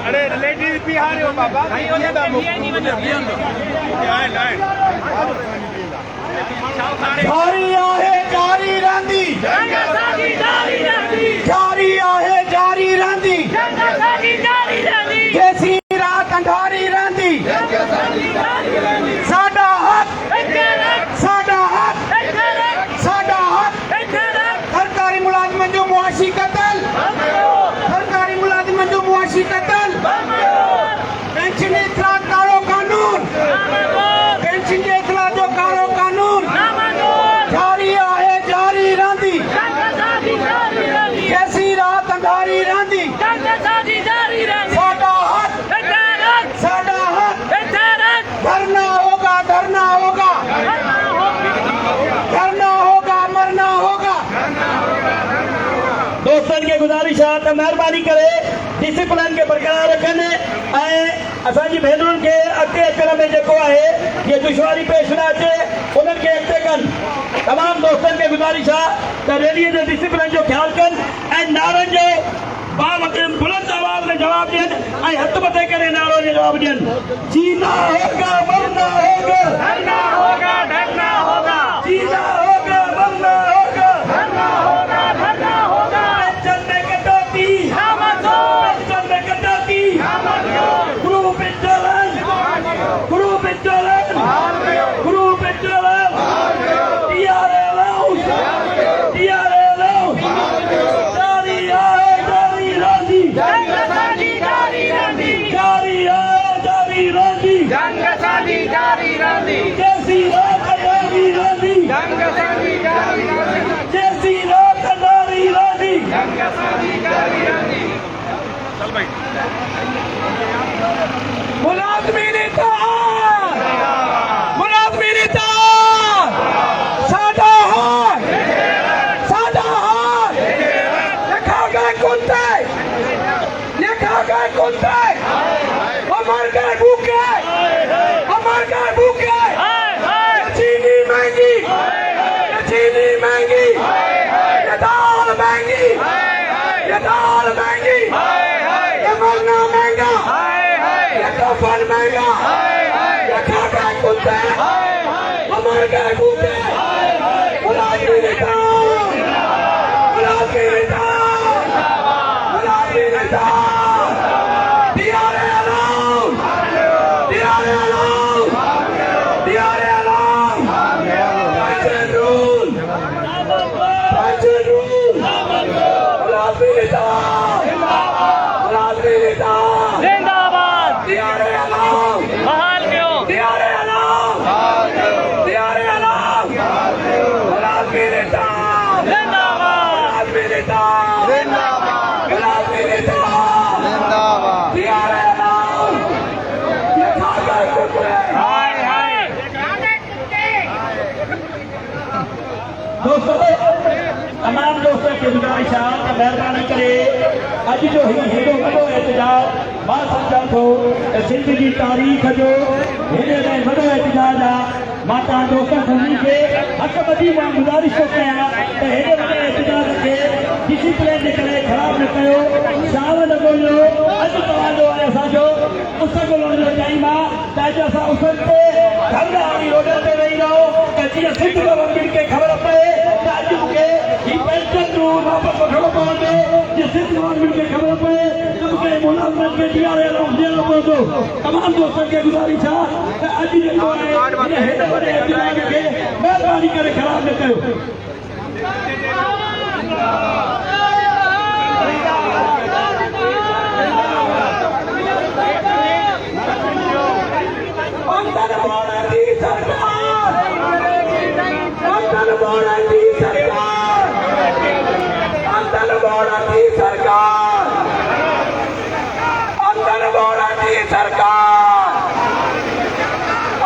अरे रिलेटिव बिहार हो बाबा जारी आहे जारी रहंदी जारी आहे जारी रहंदी जैसी रात अंधारी रहंदी साडा हक साडा हक साडा हक सरकारी मुलाजिमन जो मुआशी कतल सरकारी मुलाजिमन जो मुआशी कतल पेंशन इतला कारो कानून पेंशन जे इतला जो कारो कानून जारी आहे जारी रहंदी जैसी रात अंधारी रहंदी साडा हक साडा हक धरना होगा धरना होगा धरना होगा मरना होगा। दोस्तन के गुजारिश आहे त महिरबानी करे डिसिप्लिन के बरकरार रखनि ऐं असांजी भेनरुनि खे अॻिते अचण में जेको आहे ये दुश्वारी पेश न अचे उन्हनि खे अॻिते कनि। तमामु दोस्तनि खे गुजारिश आहे त रैलीअ जे डिसिप्लिन जो ख़्यालु कनि ऐं नारनि जो बुलंद आवाज़ में जवाब ॾियनि ऐं हथ मथे करे नारो जो जवाब ॾियनि। जीना होगा मरना होगा धरना होगा ढरना होगा जीना होगा मरना होगा धरना होगा धरना होगा पेंशन में कटौती पेंशन में कटौती group insurance group insurance group insurance TRE allowance TRA allowance जारी है जारी रहंदी जंग साडी जारी रहंदी जारी है जारी रहंदी जंग साडी जारी रहंदी जैसी रात अंधारी रहंदी जंग साडी जारी रहंदी जैसी रात अंधारी रहंदी जंग साडी जारी रहंदी चल भाई मुलाजमीन इत्तेहाद मुलाजमीन इत्तेहाद साडा हक साडा हक लिखा गए कुत्ते लिखा गए कुत्ते अमर गए भूखे अमर गए भूखे चीनी महंगी चीनी महंगी ये दाल महंगी ये दाल महंगी ये मरना महंगा ये कफन महंगा ये खा गए कुत्ते अमर गए भूखे मुलाजिम इत्तेहाद मुलाजिम इत्तेहाद मुलाजिम इत्तेहाद TRA allowance TRA allowance TRA allowance pension rule मुलाजिम इत्तेहाद मुलाजिम इत्तेहाद जिंदाबाद टीआरए अलाउंस बहाल करो टीआरए अलाउंस टीआरए अलाउंस मुलाजिम इत्तेहाद जिंदाबाद मुलाजिम इत्तेहाद मुलाजिम इत्तेहाद टीआरए अलाउंस ये खा गए कुत्ते। हाय हाय दोस्तों तमाम दोस्तों के गुजारिश आहे त महिरबानी करे अॼु जो हेॾो वॾो एहतजाज मां सम्झां थो त सिंध जी तारीख़ जो हेॾे में वॾो एहतजाज आहे। मां तव्हां दोस्तनि सभिनी खे हक़ ॿधी मां गुज़ारिश थो कयां त हेॾे वॾे एहतजाज खे डिसिप्लिन जे करे ख़राबु न कयो शाम न ॻोल्हियो। अॼु तव्हांजो ऐं असांजो उस ॻोल्हण जो टाइम आहे त अॼु असां उसनि ते धरना वारी रोडनि ते वेही रहो त जीअं सिंध गवर्नमेंट खे ख़बर पए त अॼु मूंखे ही पेंशन रूल वापसि वठिणो पवंदो जीअं सिंध गवर्नमेंट खे ख़बर पए त मूंखे मुलाज़िमनि खे टीआरए अलाउंस ॾियणो पवंदो। तमामु दोस्तनि खे गुज़ारिश आहे त अॼु जेको आहे हिन हेॾे वॾे एहतजाज खे महिरबानी करे ख़राबु न कयो। अंदर बोलण दी सरकार अंदर बोलण दी सरकार अंदर बोलण दी सरकार सरकार,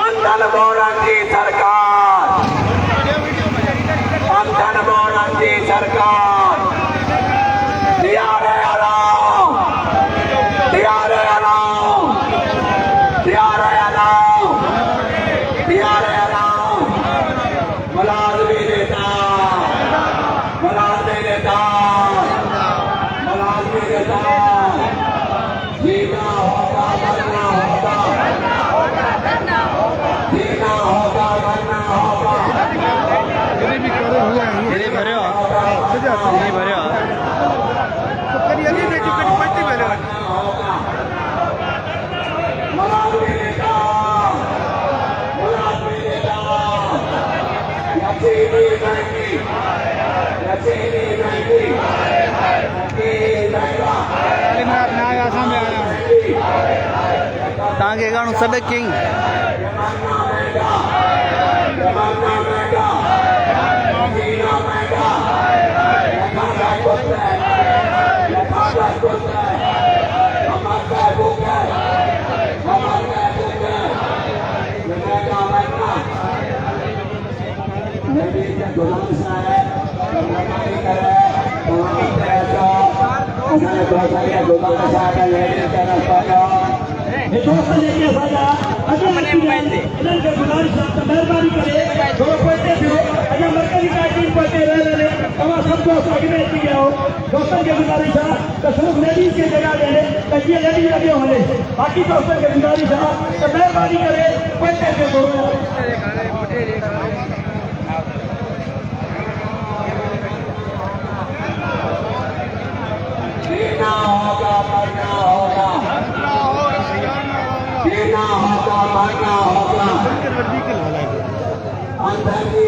अंधन बोरन की सरकार, अंधन बोरन की सरकार, दिया रे अलाउ, दिया रे अलाउ, दिया रे अलाउ, दिया रे अलाउ, मुलाजमी नेता, मुलाजमी नेता, मुलाजमी नेता, जीना होगा मरना होगा, जीना होगा मरना होगा, ये भरे हो ये भरे हो तो करिए नहीं बेटी कटी पट्टी भरे हो मुलाजमी नेता, मुलाजमी नेता, यकीनी नहीं, यकीनी नहीं, यकीनी नहीं, अरे मैं अपने आया सामने आया तांगे गाणु सब किंग जमाना महंगा, जमाना महंगा, जीना महंगा, लखाना कुछ है, लखाना कुछ है, हमारा भूख है, हमारा भूख है, ये महंगा महंगा, ये भी एक गुलाम सा है, लखानी करे, गुलामी करे तो, उन्हें बहुत सारे गुलाम सा है, लेकिन तेरा पाया दोस्तों ने क्या साझा अगर इन्हें के गुजारिश है तो मेहरबानी करे जो पढ़ते थे अगर मरकजी कायदीन पढ़ते रहे तमाम सब दोस्त आगे में गया हो दोस्तों के गुजारिश है तो सिर्फ लेडीज के जगह देने तो ये लेडीज लगे होने बाकी दोस्तों के गुजारिश है तो मेहरबानी करे पढ़ते थे दोस्तों जीना होगा मरना होगा जीना होगा मरना होगा अंदर की